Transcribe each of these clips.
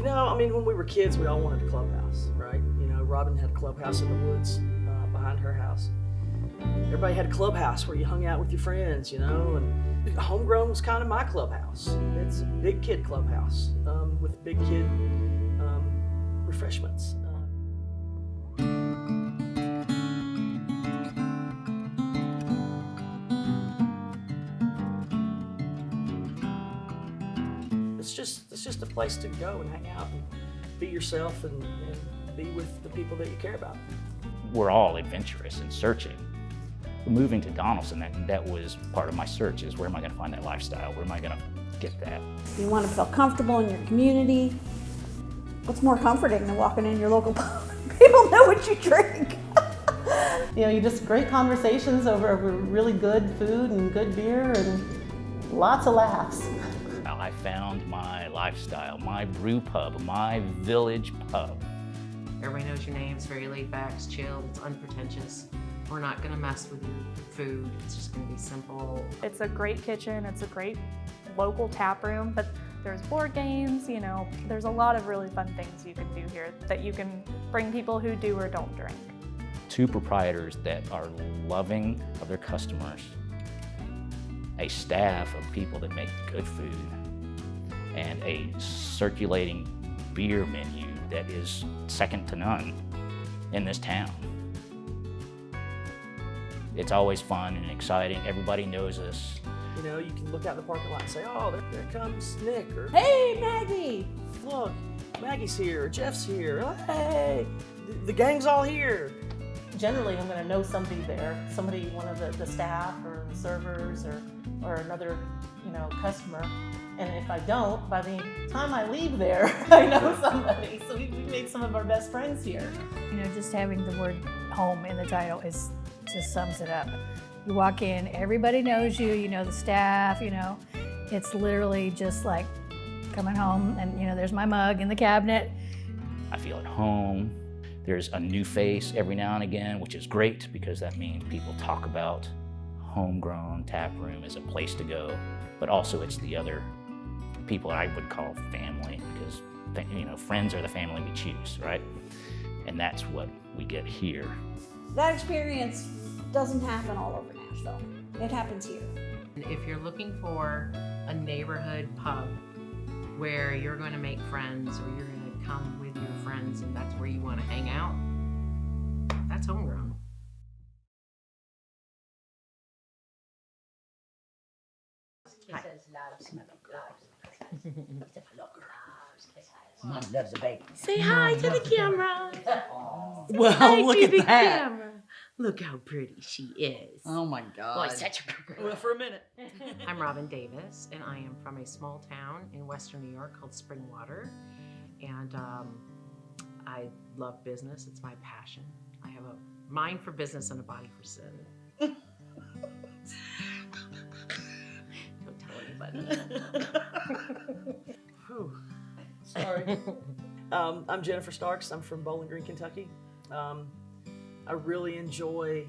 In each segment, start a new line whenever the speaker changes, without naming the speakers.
You know, I mean, when we were kids, we all wanted a clubhouse, right? You know, Robin had a clubhouse in the woods behind her house. Everybody had a clubhouse where you hung out with your friends, you know, and Homegrown was kind of my clubhouse. It's a big kid clubhouse with big kid refreshments. It's just a place to go and hang out and be yourself and be with the people that you care about.
We're all adventurous and searching. Moving to Donaldson, that was part of my search, is where am I going to find that lifestyle? Where am I going to get that?
You want to feel comfortable in your community. What's more comforting than walking in your local pub? People know what you drink.
You know, you just great conversations over really good food and good beer and lots of laughs.
I found my lifestyle, my brew pub, my village pub.
Everybody knows your name. It's very laid back, it's chill, it's unpretentious. We're not gonna mess with your food. It's just gonna be simple.
It's a great kitchen. It's a great local tap room, but there's board games, you know, there's a lot of really fun things you can do here that you can bring people who do or don't drink.
Two proprietors that are loving of their customers, a staff of people that make good food, and a circulating beer menu that is second to none in this town. It's always fun and exciting. Everybody knows us.
You know, you can look out the parking lot and say, oh, there comes Nick, or
Hey, Maggie!
look, Maggie's here, or Jeff's here, hey, the gang's all here.
Generally, I'm going to know somebody there, one of the staff or the servers or another, you know, customer. And if I don't, by the time I leave there, I know somebody. So we made some of our best friends here.
You know, just having the word home in the title just sums it up. You walk in, everybody knows you, you know the staff, you know. It's literally just like coming home and, you know, there's my mug in the cabinet.
I feel at home. There's a new face every now and again, which is great because that means people talk about Homegrown Taproom as a place to go, but also it's the other people I would call family, because, you know, friends are the family we choose, right? And that's what we get here.
That experience doesn't happen all over Nashville. It happens here.
If you're looking for a neighborhood pub where you're going to make friends or you're going to come with your friends and that's where you want to hang out, that's Homegrown.
Mom loves the baby.
Say hi to the camera.
Well,
Hi
look
to
at
the
that.
camera. Look how pretty she is.
Oh my God.
Boy, such a girl.
Well, for a minute.
I'm Robin Davis, and I am from a small town in western New York called Springwater. And I love business. It's my passion. I have a mind for business and a body for sin. Don't tell anybody.
Whew. Sorry. I'm Jennifer Starks. I'm from Bowling Green, Kentucky. I really enjoy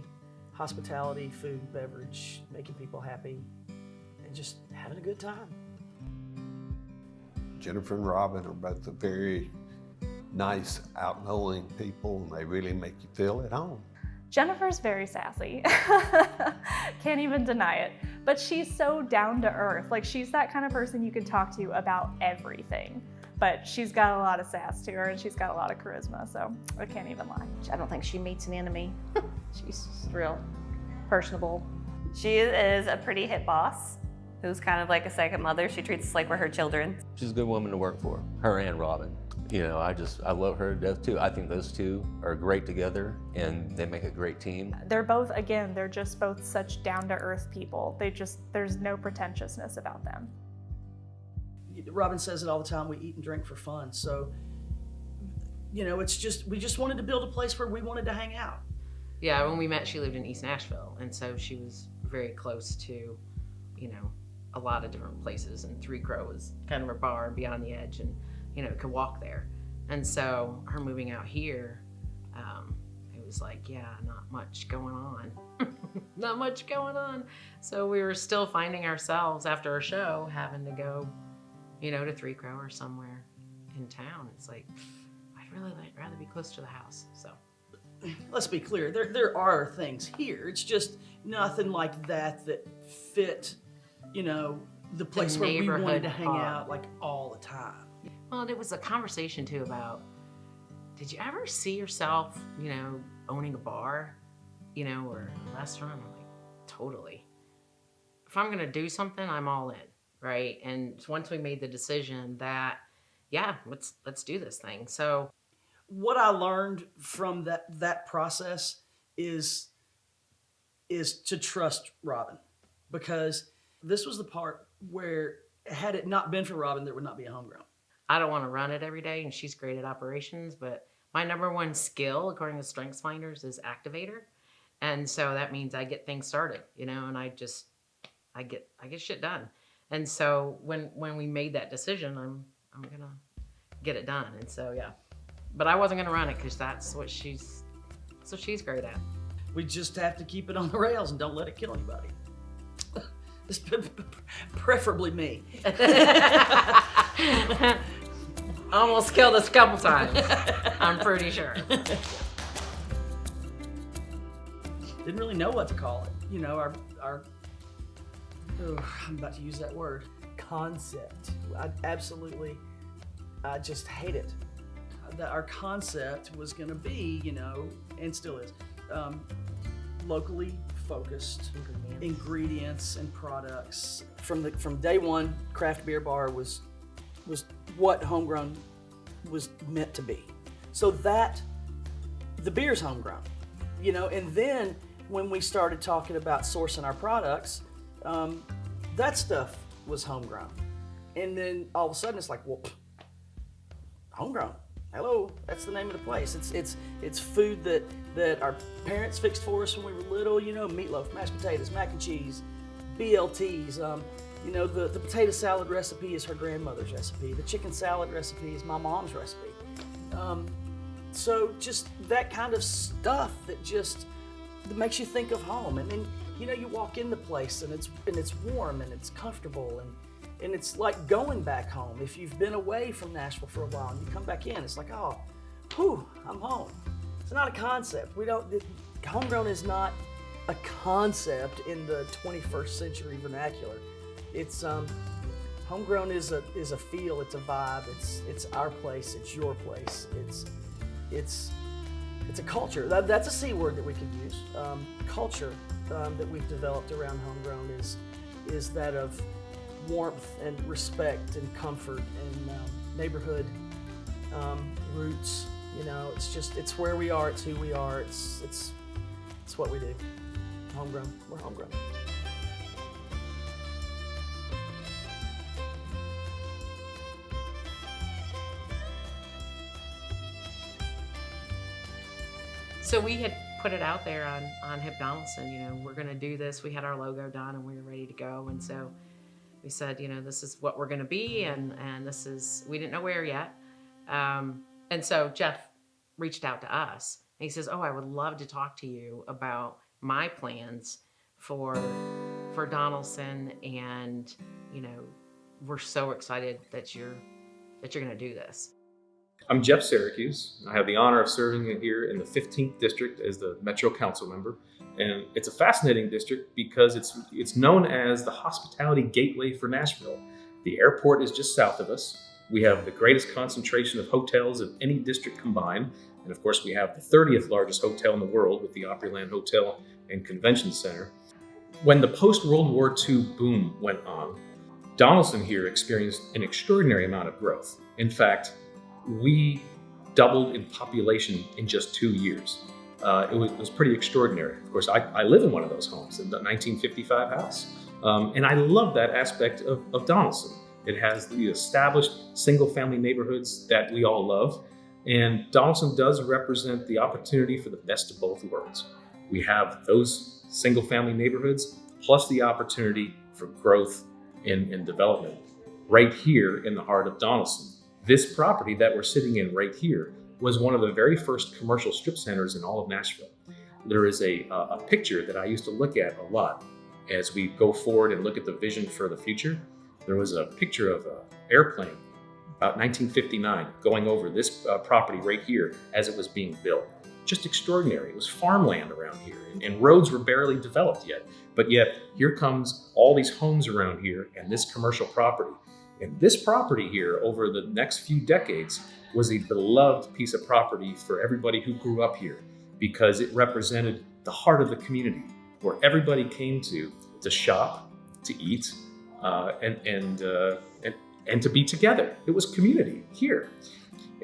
hospitality, food, beverage, making people happy, and just having a good time.
Jennifer and Robin are both very nice, outgoing people, and they really make you feel at home.
Jennifer's very sassy. Can't even deny it. But she's so down to earth. Like, she's that kind of person you can talk to about everything. But she's got a lot of sass to her and she's got a lot of charisma, so I can't even lie.
I don't think she meets an enemy. She's real personable.
She is a pretty hit boss who's kind of like a second mother. She treats us like we're her children.
She's a good woman to work for, her and Robin. You know, I love her to death too. I think those two are great together and they make a great team.
They're both, again, they're just both such down-to-earth people. There's no pretentiousness about them.
Robin says it all the time, we eat and drink for fun. So, you know, we just wanted to build a place where we wanted to hang out.
Yeah, when we met, she lived in East Nashville, and so she was very close to, you know, a lot of different places, and Three Crow was kind of her bar beyond the edge, and, you know, could walk there. And so her moving out here, it was like, yeah, not much going on. Not much going on. So we were still finding ourselves after a show having to go, you know, to Three Crow or somewhere. in town. It's like, I'd really rather be close to the house. So
let's be clear, there are things here. It's just nothing like that fit, the place where we wanted to hang out like all the time.
Well, there was a conversation too about, did you ever see yourself, owning a bar, or a restaurant? I'm like, totally. If I'm gonna do something, I'm all in, right? And once we made the decision that, yeah, let's do this thing. So
what I learned from that process is to trust Robin, because this was the part where had it not been for Robin, there would not be a Homegrown.
I don't want to run it every day, and she's great at operations, but my number one skill, according to StrengthsFinders, is activator. And so that means I get things started, and I get shit done. And so when we made that decision, I'm gonna get it done. And so yeah, but I wasn't gonna run it because that's what she's great at.
We just have to keep it on the rails and don't let it kill anybody. Preferably me.
Almost killed us a couple times, I'm pretty sure.
Didn't really know what to call it. Our I'm about to use that word, concept. I just hate it. That our concept was gonna be, and still is, locally focused ingredients and products. From day one, craft beer bar was what Homegrown was meant to be. So that the beer's homegrown, and then when we started talking about sourcing our products, that stuff was homegrown. And then all of a sudden it's like, well, Homegrown. Hello, that's the name of the place. It's food that our parents fixed for us when we were little, meatloaf, mashed potatoes, mac and cheese, BLTs. The potato salad recipe is her grandmother's recipe. The chicken salad recipe is my mom's recipe. So just that kind of stuff that makes you think of home. And then, you walk in the place and it's warm and it's comfortable and it's like going back home. If you've been away from Nashville for a while and you come back in, it's like, oh, whew, I'm home. It's not a concept. Homegrown is not a concept in the 21st century vernacular. It's Homegrown is a feel, it's a vibe, it's our place, it's your place, it's a culture. That's a C word that we could use. Culture that we've developed around Homegrown is that of warmth and respect and comfort and neighborhood roots. It's where we are, it's who we are, it's what we do. Homegrown, we're homegrown.
So we had put it out there on Hip Donaldson, we're gonna do this. We had our logo done and we were ready to go. And so we said, this is what we're gonna be, and we didn't know where yet. And so Jeff reached out to us and he says, oh, I would love to talk to you about my plans for Donaldson, and we're so excited that you're gonna do this.
I'm Jeff Syracuse. I have the honor of serving here in the 15th District as the Metro Council member. And it's a fascinating district because it's known as the hospitality gateway for Nashville. The airport is just south of us. We have the greatest concentration of hotels of any district combined. And of course, we have the 30th largest hotel in the world with the Opryland Hotel and Convention Center. When the post-World War II boom went on, Donaldson here experienced an extraordinary amount of growth. In fact, we doubled in population in just 2 years. It was pretty extraordinary. Of course, I live in one of those homes, in the 1955 house. And I love that aspect of Donaldson. It has the established single-family neighborhoods that we all love. And Donaldson does represent the opportunity for the best of both worlds. We have those single-family neighborhoods, plus the opportunity for growth and development right here in the heart of Donaldson. This property that we're sitting in right here was one of the very first commercial strip centers in all of Nashville. There is a picture that I used to look at a lot as we go forward and look at the vision for the future. There was a picture of an airplane about 1959, going over this property right here as it was being built. Just extraordinary. It was farmland around here, and roads were barely developed yet. But yet, here comes all these homes around here and this commercial property. And this property here, over the next few decades, was a beloved piece of property for everybody who grew up here, because it represented the heart of the community, where everybody came to shop, to eat, and to be together. It was community here.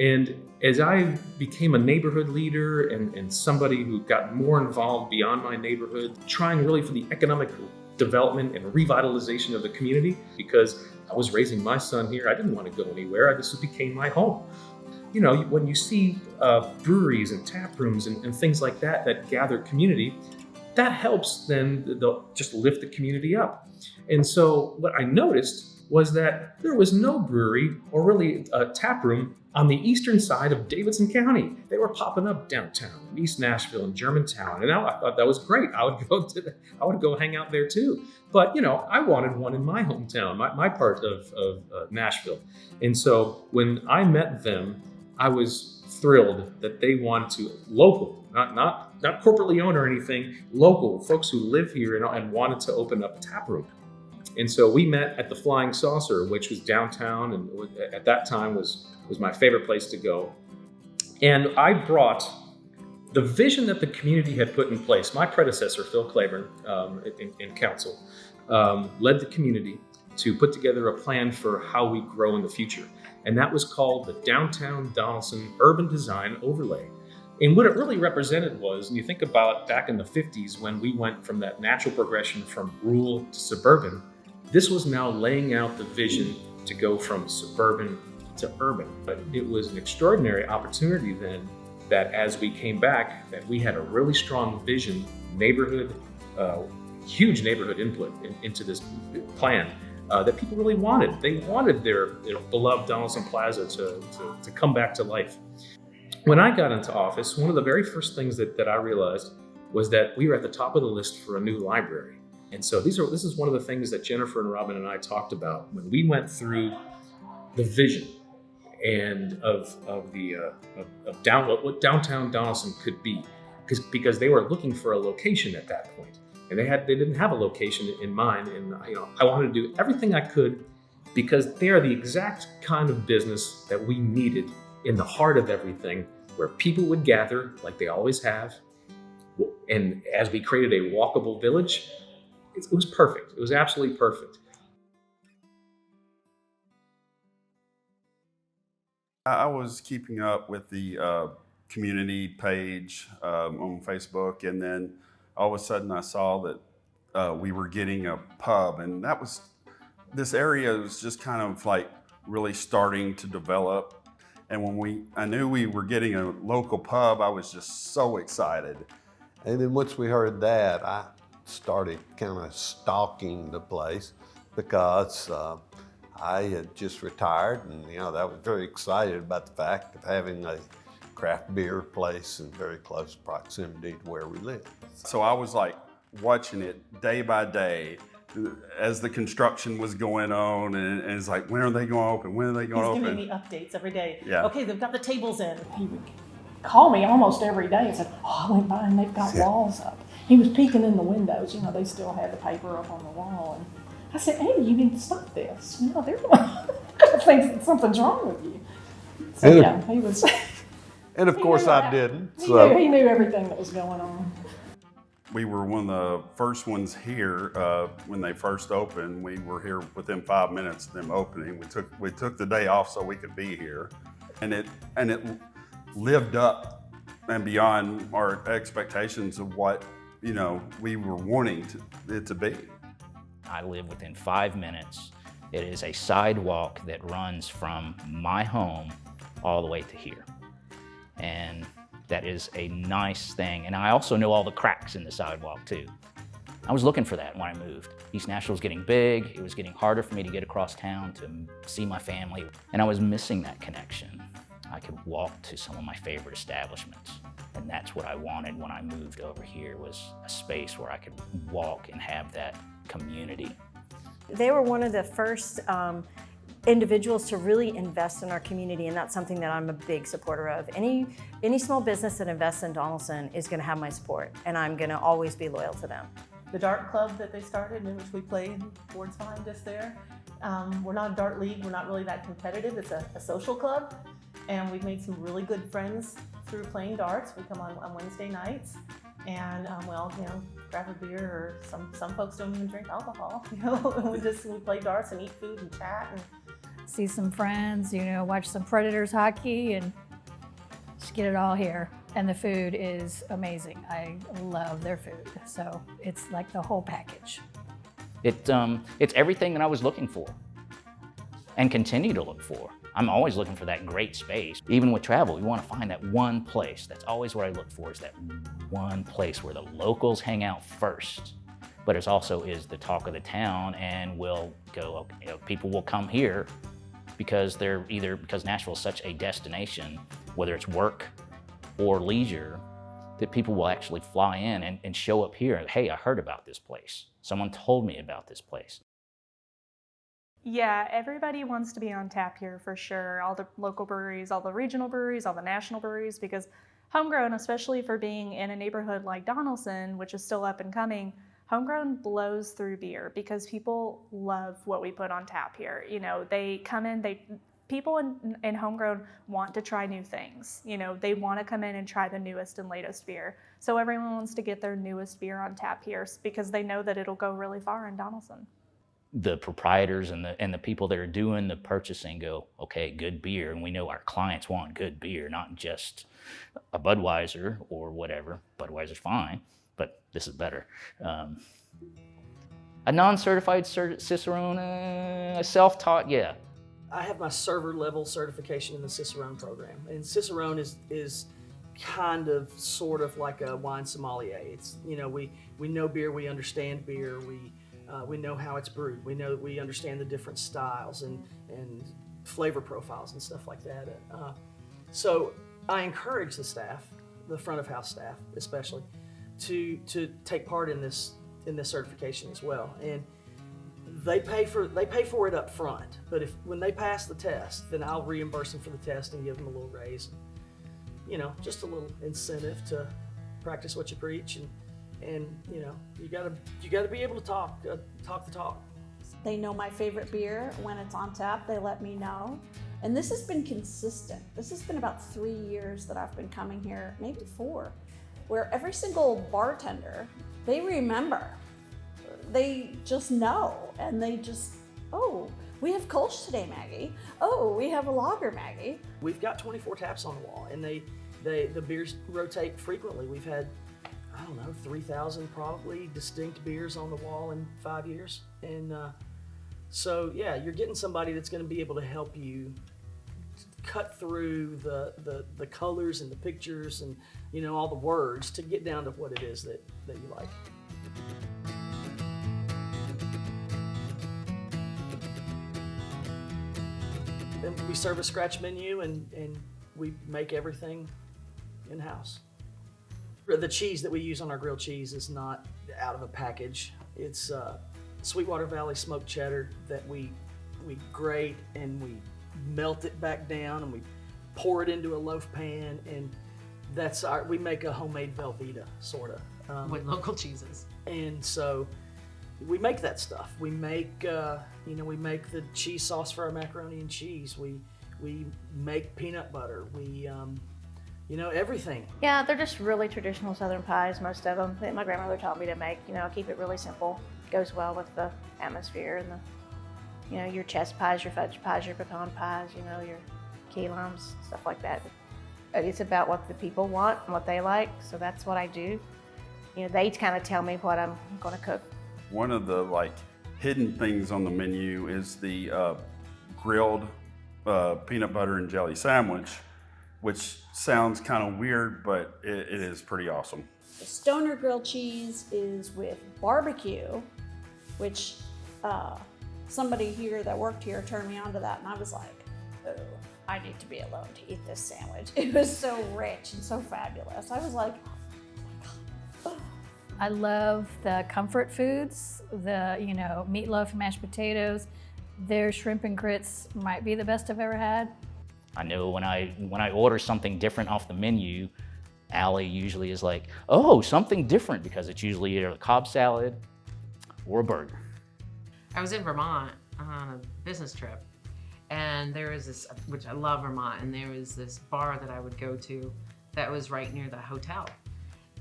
And as I became a neighborhood leader and somebody who got more involved beyond my neighborhood, trying really for the economic development and revitalization of the community, because I was raising my son here, I didn't want to go anywhere. This became my home. You know, when you see breweries and tap rooms and things like that gather community, that helps then just lift the community up. And so what I noticed was that there was no brewery or really a tap room on the eastern side of Davidson County. They were popping up downtown in East Nashville and Germantown, and I thought that was great. I would go hang out there too. But you know, I wanted one in my hometown, my part of Nashville. And so when I met them, I was thrilled that they wanted to local, not corporately owned or anything, local folks who live here and wanted to open up a tap room. And so we met at the Flying Saucer, which was downtown, and at that time was my favorite place to go. And I brought the vision that the community had put in place. My predecessor, Phil Claiborne, in council, led the community to put together a plan for how we grow in the future. And that was called the Downtown Donaldson Urban Design Overlay. And what it really represented was, and you think about back in the 50s when we went from that natural progression from rural to suburban, this was now laying out the vision to go from suburban to urban. But it was an extraordinary opportunity then that as we came back, that we had a really strong vision, neighborhood, huge neighborhood input into this plan that people really wanted. They wanted their beloved Donaldson Plaza to come back to life. When I got into office, one of the very first things that I realized was that we were at the top of the list for a new library. And so this is one of the things that Jennifer and Robin and I talked about when we went through the vision and of what downtown Donaldson could be, because they were looking for a location at that point, and they didn't have a location in mind. And I wanted to do everything I could, because they are the exact kind of business that we needed in the heart of everything, where people would gather like they always have. And as we created a walkable village, it was perfect. It was absolutely perfect.
I was keeping up with the community page on Facebook, and then all of a sudden I saw that we were getting a pub, and this area was just kind of like really starting to develop. And when I knew we were getting a local pub, I was just so excited.
And then once we heard that, I started kind of stalking the place, because I had just retired, and I was very excited about the fact of having a craft beer place in very close proximity to where we live.
So I was like watching it day by day as the construction was going on, and it's like, when are they going to open? When are they going to open?
He's giving me updates every day.
Yeah.
Okay, they've got the tables in.
He would call me almost every day and said, "Oh, I went by and they've got walls up." He was peeking in the windows. They still had the paper up on the wall. And I said, "Hey, you need to stop this. They're going to think that something's wrong with you." So yeah, he was.
And of course I didn't.
He knew everything that was going on.
We were one of the first ones here when they first opened. We were here within 5 minutes of them opening. We took the day off so we could be here, and it lived up and beyond our expectations of what we were wanting it to be.
I live within 5 minutes. It is a sidewalk that runs from my home all the way to here. And that is a nice thing. And I also know all the cracks in the sidewalk too. I was looking for that when I moved. East Nashville was getting big. It was getting harder for me to get across town to see my family. And I was missing that connection. I could walk to some of my favorite establishments. And that's what I wanted when I moved over here, was a space where I could walk and have that community.
They were one of the first
individuals to really invest in our community, and that's something that I'm a big supporter of. Any small business that invests in Donaldson is going to have my support, and I'm going to always be loyal to them.
The dart club that they started, in which we played, boards behind us there. We're not a dart league, we're not really that competitive. It's a social club, and we've made some really good friends through playing darts. We come on Wednesday nights, and we all, grab a beer, or some folks don't even drink alcohol. We play darts and eat food and chat. And
see some friends, watch some Predators hockey, and just get it all here. And the food is amazing. I love their food. So it's like the whole package.
It's everything that I was looking for and continue to look for. I'm always looking for that great space. Even with travel, we want to find that one place. That's always what I look for, is that one place where the locals hang out first. But it also is the talk of the town, and we'll go, people will come here because because Nashville is such a destination, whether it's work or leisure, that people will actually fly in and show up here. Hey, I heard about this place. Someone told me about this place.
Yeah, everybody wants to be on tap here for sure. All the local breweries, all the regional breweries, all the national breweries, because Homegrown, especially for being in a neighborhood like Donaldson, which is still up and coming, Homegrown blows through beer because people love what we put on tap here. They come in, people in Homegrown want to try new things. They want to come in and try the newest and latest beer. So everyone wants to get their newest beer on tap here because they know that it'll go really far in Donaldson.
The proprietors and the people that are doing the purchasing go, okay, good beer, and we know our clients want good beer, not just a Budweiser or whatever. Budweiser's fine, but this is better. A non-certified Cicerone, a self-taught, yeah.
I have my server level certification in the Cicerone program, and Cicerone is kind of sort of like a wine sommelier. It's we know beer, we understand beer, we know how it's brewed, we understand the different styles and flavor profiles and stuff like that. So I encourage the staff, the front of house staff especially, to take part in this certification as well. And they pay for it up front, but when they pass the test, then I'll reimburse them for the test and give them a little raise. Just a little incentive to practice what you preach, and you gotta be able to talk the talk.
They know my favorite beer. When it's on tap, they let me know. And this has been consistent. This has been about 3 years that I've been coming here, maybe 4, where every single bartender, they remember. They just know, and they just, oh, we have Kolsch today, Maggie. Oh, we have a lager, Maggie.
We've got 24 taps on the wall, and the beers rotate frequently. We've had, 3,000 probably distinct beers on the wall in 5 years. And so, yeah, you're getting somebody that's going to be able to help you cut through the colors and the pictures and, all the words to get down to what it is that you like. And we serve a scratch menu, and we make everything in-house. The cheese that we use on our grilled cheese is not out of a package. It's Sweetwater Valley smoked cheddar that we grate and we melt it back down and we pour it into a loaf pan, and we make a homemade Velveeta, sort of.
With local cheeses.
And so we make that stuff. We make we make the cheese sauce for our macaroni and cheese. We make peanut butter. We everything.
Yeah, they're just really traditional Southern pies, most of them, that my grandmother taught me to make. Keep it really simple. Goes well with the atmosphere and the, your chess pies, your fudge pies, your pecan pies, your key limes, stuff like that. It's about what the people want and what they like, so that's what I do. They kind of tell me what I'm going to cook.
One of the hidden things on the menu is the grilled peanut butter and jelly sandwich, which sounds kind of weird, but it is pretty awesome.
The Stoner grilled cheese is with barbecue, which somebody here that worked here turned me on to that, and I was like, oh, I need to be alone to eat this sandwich. It was so rich and so fabulous. I was like,
I love the comfort foods, the meatloaf and mashed potatoes. Their shrimp and grits might be the best I've ever had.
I know when I order something different off the menu, Allie usually is like, oh, something different, because it's usually either a Cobb salad or a burger.
I was in Vermont on a business trip, and there was this, which I love Vermont, and there was this bar that I would go to that was right near the hotel.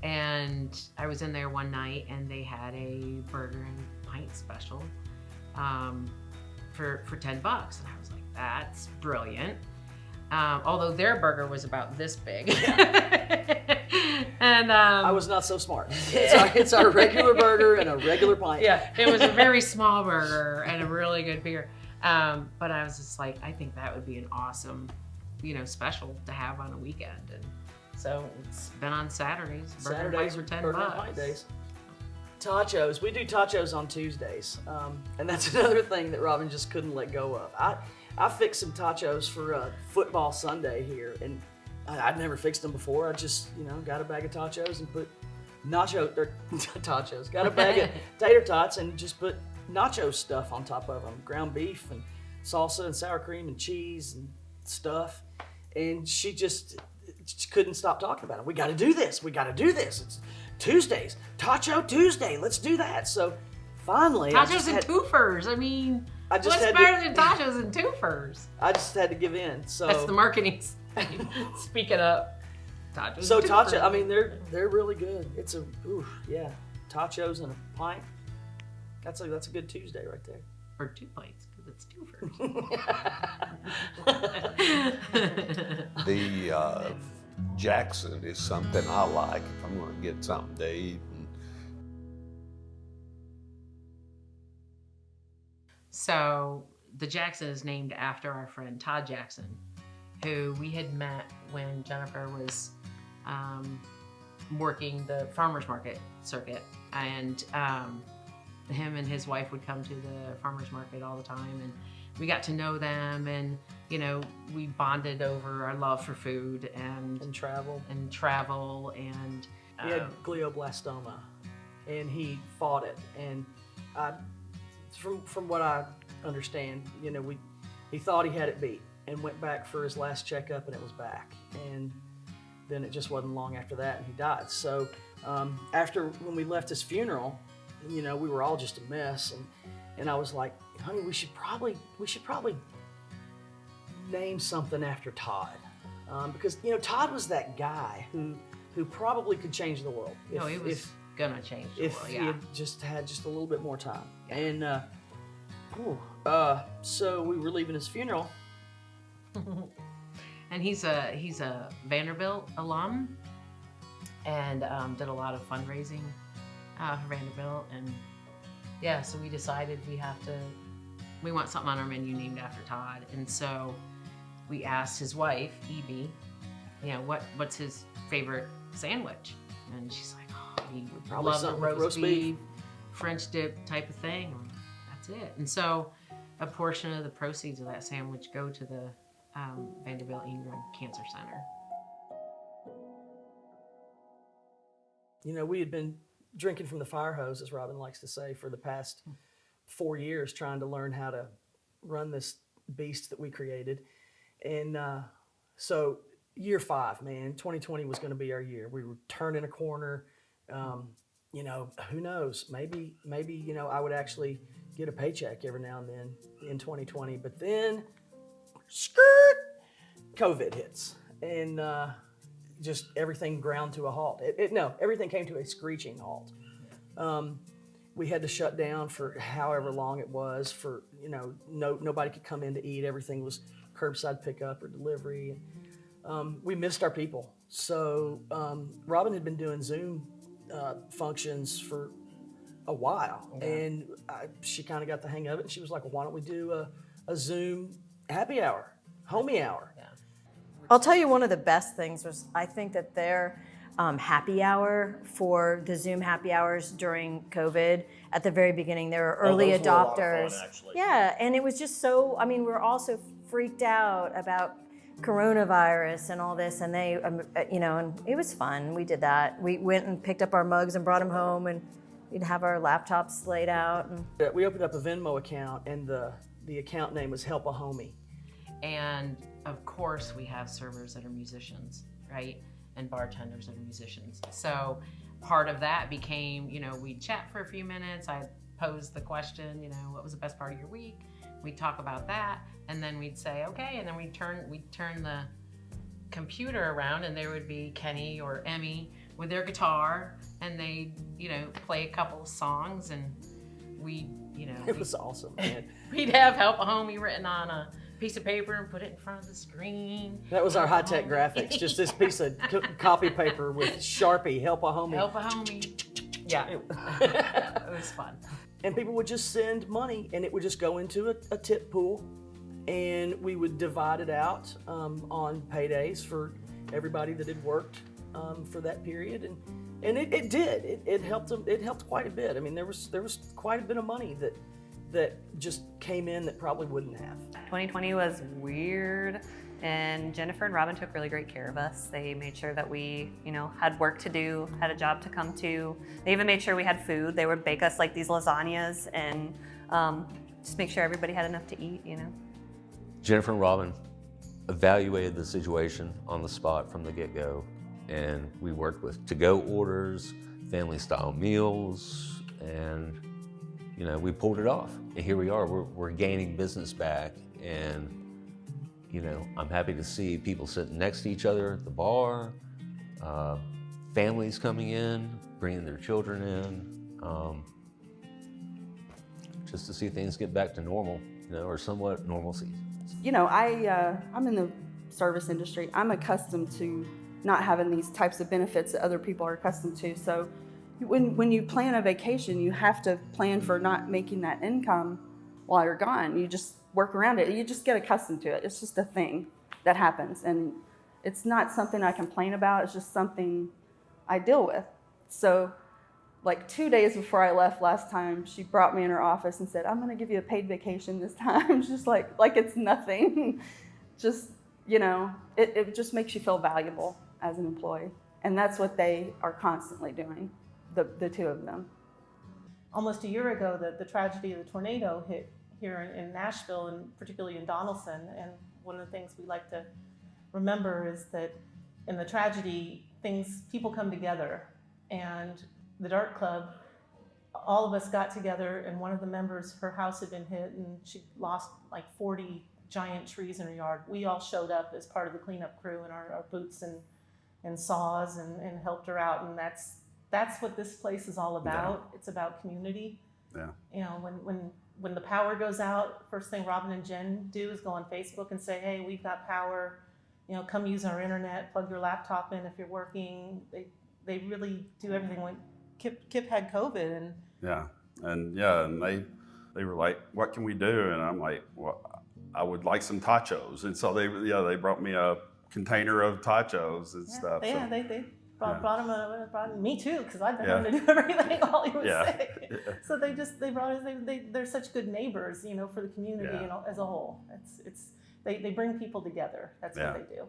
And I was in there one night, and they had a burger and pint special for $10, and I was like, that's brilliant. Although their burger was about this big. And
I was not so smart. It's our regular burger and a regular pint.
Yeah, it was a very small burger and a really good beer. But I was just like, I think that would be an awesome, special to have on a weekend. And so it's been on Saturdays.
Saturdays
for $10.
Burger and pint days. Tachos. We do tachos on Tuesdays, and that's another thing that Robin just couldn't let go of. I fixed some tachos for football Sunday here, and I'd never fixed them before. I just, got a bag of tachos and put tachos. Got a bag of tater tots and just put nacho stuff on top of them, ground beef and salsa and sour cream and cheese and stuff. And she just couldn't stop talking about it. We got to do this. We got to do this. It's Tuesdays, Tacho Tuesday. Let's do that. So finally,
tachos and twofers. I mean, what's better than tachos and twofers?
I just had to give in. So
that's the marketing. Speaking up, tachos.
So tacho, I mean, they're really good. It's tachos and a pint. That's a good Tuesday right there.
Or 2 pints, because it's twofers.
The Jackson is something I like if I'm going to get something to eat.
So the Jackson is named after our friend Todd Jackson, who we had met when Jennifer was working the farmers market circuit, and him and his wife would come to the farmers market all the time, and we got to know them, and we bonded over our love for food and
travel
and
he had glioblastoma, and he fought it, and from what I understand, he thought he had it beat and went back for his last checkup, and it was back, and then it just wasn't long after that, and he died. So when we left his funeral, we were all just a mess, and I was like, honey, we should probably name something after Todd, because Todd was that guy who probably could change the world.
He was gonna change the world.
If he had had just a little bit more time. And so we were leaving his funeral.
And he's a Vanderbilt alum, and did a lot of fundraising for Vanderbilt, and so we decided we want something on our menu named after Todd, and so we asked his wife, Evie, what's his favorite sandwich, and she's like, oh, he would love the roast beef, French dip type of thing. That's it. And so a portion of the proceeds of that sandwich go to the Vanderbilt Ingram Cancer Center.
We had been drinking from the fire hose, as Robin likes to say, for the past 4 years, trying to learn how to run this beast that we created. And so year 5, man, 2020 was going to be our year. We were turning a corner. Who knows? Maybe I would actually get a paycheck every now and then in 2020. But then, COVID hits, and just everything ground to a halt. Everything came to a screeching halt. We had to shut down for however long it was. For nobody could come in to eat. Everything was curbside pickup or delivery. We missed our people. So Robin had been doing Zoom functions for a while, and she kind of got the hang of it. And she was like, "Well, why don't we do a Zoom happy hour, homie hour?"
I'll tell you, one of the best things was, I think that their happy hour for the Zoom happy hours during COVID, at the very beginning, they were early
those were a lot of
adopters.
fun, actually.
Yeah, and it was just so, we were all so freaked out about coronavirus and all this, and they, and it was fun. We did that. We went and picked up our mugs and brought them home, and we'd have our laptops laid out. And
we opened up a Venmo account, and the the account name was Help a Homie.
And of course, we have servers that are musicians, right? And bartenders that are musicians. So part of that became, we'd chat for a few minutes. I'd pose the question, what was the best part of your week? We'd talk about that, and then we'd say, okay, and then we'd turn the computer around, and there would be Kenny or Emmy with their guitar, and they'd, play a couple of songs, and
it was awesome, man.
We'd have Help a Homie written on a piece of paper and put it in front of the screen.
That was our high-tech graphics, just this piece of copy paper with Sharpie, Help a Homie.
Help a Homie. Yeah, it was fun.
And people would just send money, and it would just go into a tip pool, and we would divide it out on paydays for everybody that had worked for that period, and it did. It helped them. It helped quite a bit. I mean, there was quite a bit of money that just came in that probably wouldn't have.
2020 was weird, and Jennifer and Robin took really great care of us. They made sure that we, had work to do, had a job to come to. They even made sure we had food. They would bake us like these lasagnas and just make sure everybody had enough to eat,
Jennifer and Robin evaluated the situation on the spot from the get-go, and we worked with to-go orders, family-style meals, and we pulled it off. And here we are, we're gaining business back, and I'm happy to see people sitting next to each other at the bar, families coming in, bringing their children in, just to see things get back to normal, or somewhat normalcy.
I'm in the service industry. I'm accustomed to not having these types of benefits that other people are accustomed to. So when you plan a vacation, you have to plan for not making that income while you're gone. You just work around it. You just get accustomed to it. It's just a thing that happens. And it's not something I complain about. It's just something I deal with. So like 2 days before I left last time, she brought me in her office and said, I'm going to give you a paid vacation this time. Just like it's nothing. Just, it just makes you feel valuable as an employee. And that's what they are constantly doing, the two of them.
Almost a year ago, the tragedy of the tornado hit here in Nashville, and particularly in Donaldson. And one of the things we like to remember is that in the tragedy, people come together. And the Dart Club, all of us got together, and one of the members, her house had been hit, and she lost like 40 giant trees in her yard. We all showed up as part of the cleanup crew in our boots and saws and helped her out. And that's what this place is all about. Yeah. It's about community.
Yeah.
When the power goes out, first thing Robin and Jen do is go on Facebook and say, hey, we've got power. Come use our internet, plug your laptop in if you're working. They really do everything. When Kip had COVID, and they were like, what can we do? And I'm like, well, I would like some tachos. And so they brought me a container of tachos and stuff. They brought him, me too, because I've been having to do everything while he was sick. Yeah. So they brought us. They're such good neighbors, for the community as a whole. They bring people together. That's what they do.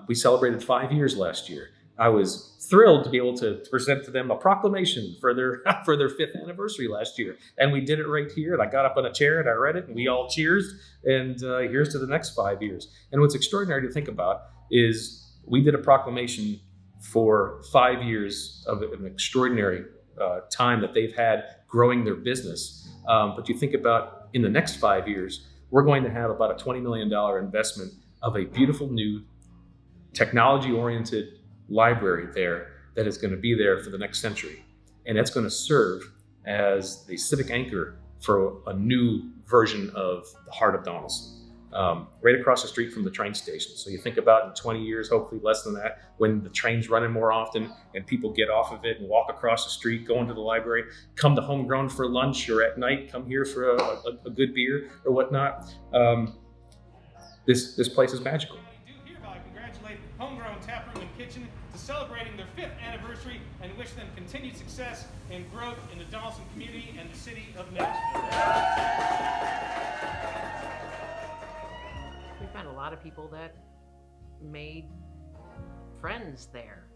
We celebrated 5 years last year. I was thrilled to be able to present to them a proclamation for their 5th anniversary last year. And we did it right here. And I got up on a chair and I read it, and we all cheers. And here's to the next 5 years. And what's extraordinary to think about is we did a proclamation for 5 years of an extraordinary time that they've had growing their business. But you think about in the next 5 years, we're going to have about a $20 million investment of a beautiful new technology-oriented library there that is going to be there for the next century. And that's going to serve as the civic anchor for a new version of the heart of Donaldson, right across the street from the train station. So you think about in 20 years, hopefully less than that, when the train's running more often and people get off of it and walk across the street, go into the library, come to Homegrown for lunch, or at night, come here for a good beer or whatnot. This place is magical.
We do hereby congratulate Homegrown Taproom Kitchen to celebrating their 5th anniversary and wish them continued success and growth in the Donaldson community and the city of Nashville.
We've met a lot of people that made friends there,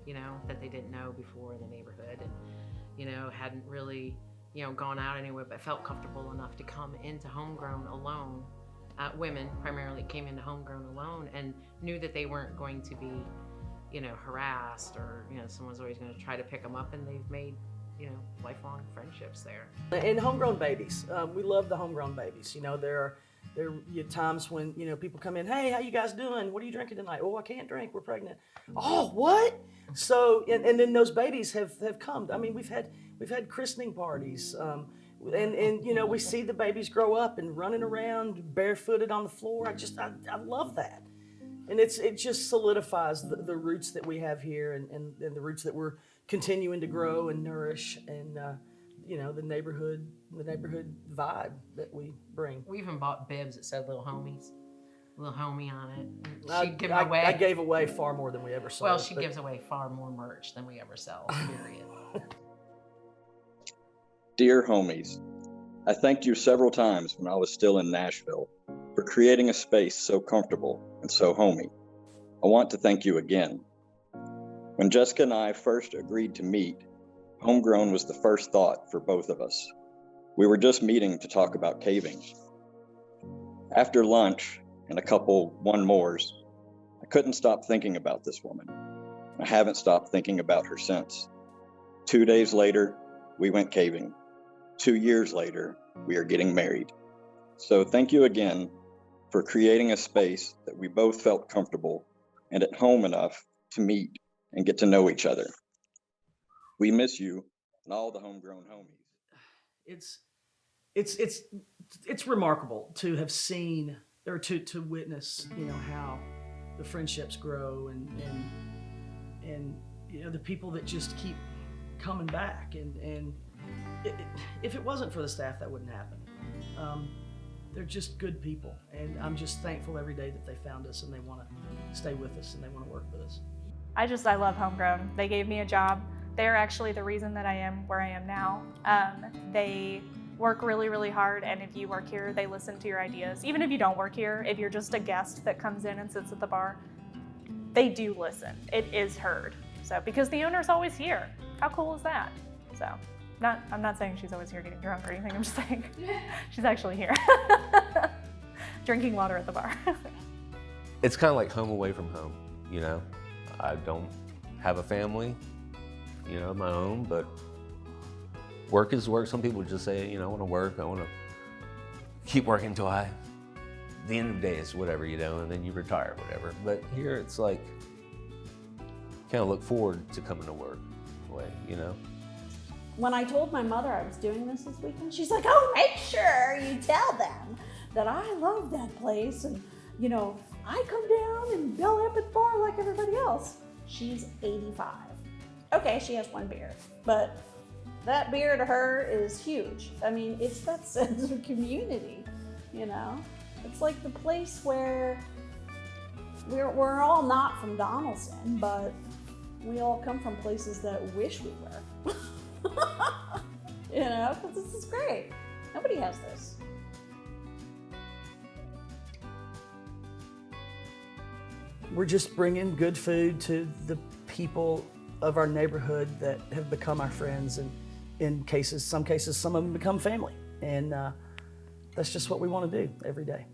that they didn't know before in the neighborhood, and, hadn't really gone out anywhere, but felt comfortable enough to come into Homegrown alone. Women primarily came into Homegrown alone and knew that they weren't going to be, harassed or, someone's always going to try to pick them up, and they've made, lifelong friendships there.
And homegrown babies, we love the homegrown babies. There are times when, people come in, hey, how you guys doing? What are you drinking tonight? Oh, I can't drink, we're pregnant. Oh, what? So, and then those babies have come. I mean, we've had christening parties, and we see the babies grow up and running around barefooted on the floor. I love that. And it just solidifies the roots that we have here and the roots that we're continuing to grow and nourish, and the neighborhood vibe that we bring.
We even bought bibs that said "Little Homies," "Little Homie" on it.
I gave away far more than we ever sold.
Well, she gives away far more merch than we ever sell. Period.
Dear homies, I thanked you several times when I was still in Nashville for creating a space so comfortable and so homey. I want to thank you again. When Jessica and I first agreed to meet, Homegrown was the first thought for both of us. We were just meeting to talk about caving. After lunch and a couple one-mores, I couldn't stop thinking about this woman. I haven't stopped thinking about her since. 2 days later, we went caving. 2 years later, we are getting married. So thank you again for creating a space that we both felt comfortable and at home enough to meet and get to know each other. We miss you and all the homegrown homies.
It's remarkable to have seen or to witness, how the friendships grow and the people that just keep coming back, and if it wasn't for the staff, that wouldn't happen. They're just good people, and I'm just thankful every day that they found us and they want to stay with us and they want to work with us.
I love Homegrown. They gave me a job. They're actually the reason that I am where I am now. They work really, really hard, and if you work here, they listen to your ideas. Even if you don't work here, if you're just a guest that comes in and sits at the bar, they do listen. It is heard. So, because the owner's always here. How cool is that? So, I'm not saying she's always here getting drunk or anything, I'm just saying she's actually here. Drinking water at the bar.
It's kind of like home away from home, I don't have a family, of my own, but work is work. Some people just say, I want to work, I want to keep working until the end of the day is whatever, and then you retire, whatever. But here it's like, kind of look forward to coming to work,
When I told my mother I was doing this weekend, she's like, oh, make sure you tell them that I love that place, and I come down and bell up at the bar like everybody else. She's 85. Okay, she has one beer, but that beer to her is huge. I mean, it's that sense of community, It's like the place where we're all not from Donaldson, but we all come from places that wish we were. Because this is great. Nobody has this.
We're just bringing good food to the people of our neighborhood that have become our friends, and in some cases, some of them become family. And that's just what we want to do every day.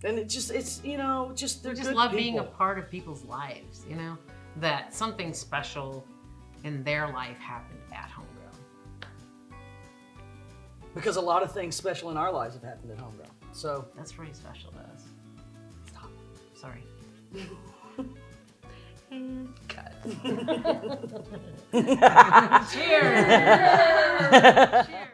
And they're
We just
good
love
people.
being a part of people's lives, that something special in their life happened at Homegrown.
Because a lot of things special in our lives have happened at Homegrown. So
that's pretty special to us. Stop. Sorry. And cut. Cheers. Cheers.